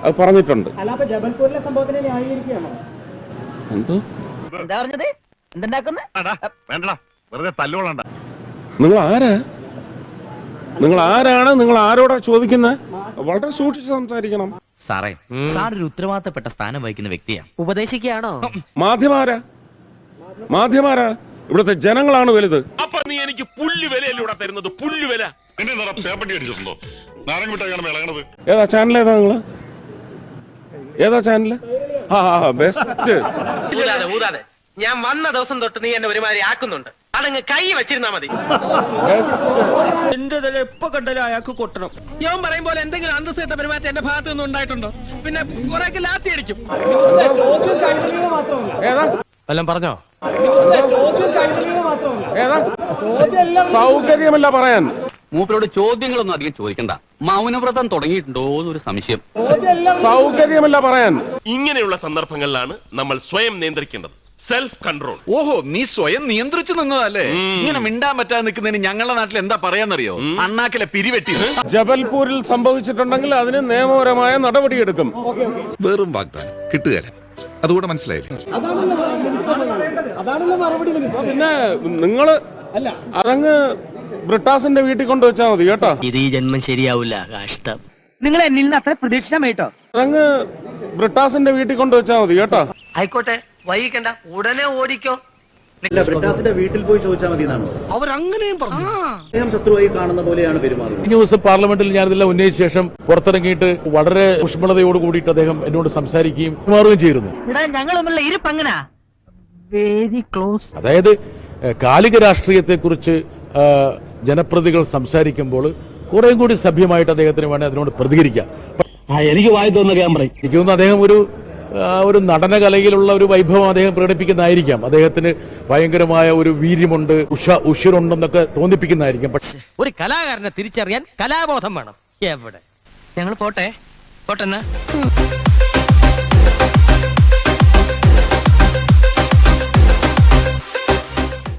അത് പറഞ്ഞിട്ടുണ്ട്. ജബൽപൂരിലെ സംഭവത്തിനെ ന്യായീകരിക്കുകയാണോ? എന്തോ എന്താ പറഞ്ഞത്? വേണ്ടടാ, വെറുതെ തല്ലുകൊള്ളണ്ട. നിങ്ങൾ ആരാണ്? നിങ്ങൾ ആരോടാ ചോദിക്കുന്നത്? വളരെ സൂക്ഷിച്ച് സംസാരിക്കണം. സാറേ, സാർ ഒരു ഉത്തരവാദിത്തപ്പെട്ട സ്ഥാനം വഹിക്കുന്ന വ്യക്തിയാണ്. ഉപദേശിക്കുകയാണോ? മാധ്യമാരാ ഇവിടുത്തെ ജനങ്ങളാണ് വലുത്. അപ്പൊ നീ എനിക്ക് പുല്ലുവിലൂടെ തരുന്നത്? പുല്ലുവില അടിച്ചിട്ടുണ്ടോ? നാരങ്ങ മിഠായിയാണ് ഇളകണത്. ഏതാ ചാനൽ? ഏതാ ചാനല്? ബെസ്റ്റ്. ഊതാതെ ഞാൻ വന്ന ദിവസം തൊട്ട് നീ എന്നെ ഒരുമാതിരി ആക്കുന്നുണ്ട്. അതങ്ങ് കൈ വെച്ചിരുന്നാ മതി. എന്റെ തല എപ്പോ കണ്ടാലും അയാൾക്ക് കൊട്ടണം. ഞാൻ പറയും പോലെ എന്തെങ്കിലും അന്തസ്സേട്ട പെരുമാറ്റം എന്റെ ഭാഗത്ത് നിന്നും ഉണ്ടായിട്ടുണ്ടോ? പിന്നെ കുറെ ലാത്തി അടിക്കും. വല്ലതും പറഞ്ഞോ? സൗകര്യമല്ല പറയാൻ. മൂപ്പരോട് ചോദ്യങ്ങളൊന്നും അധികം ചോദിക്കണ്ട. മൗനവ്രതം തുടങ്ങിയിട്ടുണ്ടോ എന്നൊരു സംശയം. സൗകര്യമല്ല പറയാൻ. ഇങ്ങനെയുള്ള സന്ദർഭങ്ങളിലാണ് നമ്മൾ സ്വയം നിയന്ത്രിക്കേണ്ടത്. Self control. ഓഹോ, നീ സ്വയം നിയന്ത്രിച്ചു നിന്നതല്ലേ? ഇങ്ങനെ മിണ്ടാൻ പറ്റാതെ നിൽക്കുന്നതിന് ഞങ്ങളുടെ നാട്ടിൽ എന്താ പറയാന്നറിയോ? അണ്ണാക്കിലെ പിരിവെട്ടി. ജബൽപൂരിൽ സംഭവിച്ചിട്ടുണ്ടെങ്കിൽ അതിന് നിയമപരമായ നടപടിയെടുക്കും. വെറും വാഗ്ദാനം കിട്ടുകയില്ല. അതുകൂടെ മനസ്സിലായില്ലേ? പിന്നെ നിങ്ങള് അതങ്ങ് ബ്രിട്ടാസിന്റെ വീട്ടിൽ കൊണ്ടുവച്ചാൽ മതി കേട്ടോ. ഇത് ഈ ജന്മം ശരിയാവില്ല. കഷ്ടം. നിങ്ങൾ എന്നിൽ നിന്ന് അത്ര പ്രതീക്ഷിച്ചാൽ കേട്ടോ. അതങ്ങ് ബ്രിട്ടാസിന്റെ വീട്ടിൽ കൊണ്ടുവച്ചാൽ മതി കേട്ടോ. ആയിക്കോട്ടെ, വൈകിക്കണ്ട, ഉടനെ ഓടിക്കോ. ബ്രിട്ടാസിന്റെ വീട്ടിൽ പോയി ചോദിച്ചാൽ മതി എന്നാണ് അവരങ്ങനെയും പറഞ്ഞു. അദ്ദേഹം ശത്രുവായി കാണുന്ന പോലെയാണ് പെരുമാറുന്നത്. കഴിഞ്ഞ ദിവസം പാർലമെന്റിൽ ഞാനിതെല്ലാം ഉന്നയിച്ച ശേഷം പുറത്തിറങ്ങിയിട്ട് വളരെ ഊഷ്മളതയോട് കൂടിയിട്ട് അദ്ദേഹം എന്നോട് സംസാരിക്കുകയും പെരുമാറുകയും ചെയ്തിരുന്നു. ഞങ്ങൾ തമ്മിലുള്ള ഇരുപ്പങ്ങനാ വെരി ക്ലോസ്. അതായത് കാലിക രാഷ്ട്രീയത്തെക്കുറിച്ച് ജനപ്രതികൾ സംസാരിക്കുമ്പോൾ കുറേയും കൂടി സഭ്യമായിട്ട് അദ്ദേഹത്തിന് വേണേൽ അതിനോട് പ്രതികരിക്കാം. എനിക്ക് വായി തോന്നുന്ന ക്യാമറ എനിക്ക് തോന്നുന്നു അദ്ദേഹം ഒരു നടനകലയിലുള്ള ഒരു വൈഭവം അദ്ദേഹം പ്രകടിപ്പിക്കുന്നതായിരിക്കാം. അദ്ദേഹത്തിന് ഭയങ്കരമായ ഒരു വീര്യമുണ്ട്, ഉഷിരുണ്ടെന്നൊക്കെ തോന്നിപ്പിക്കുന്നതായിരിക്കും. പക്ഷേ ഒരു കലാകാരനെ തിരിച്ചറിയാൻ കലാബോധം വേണം. എവിടെ? ഞങ്ങൾ പോട്ടെ എന്നാ.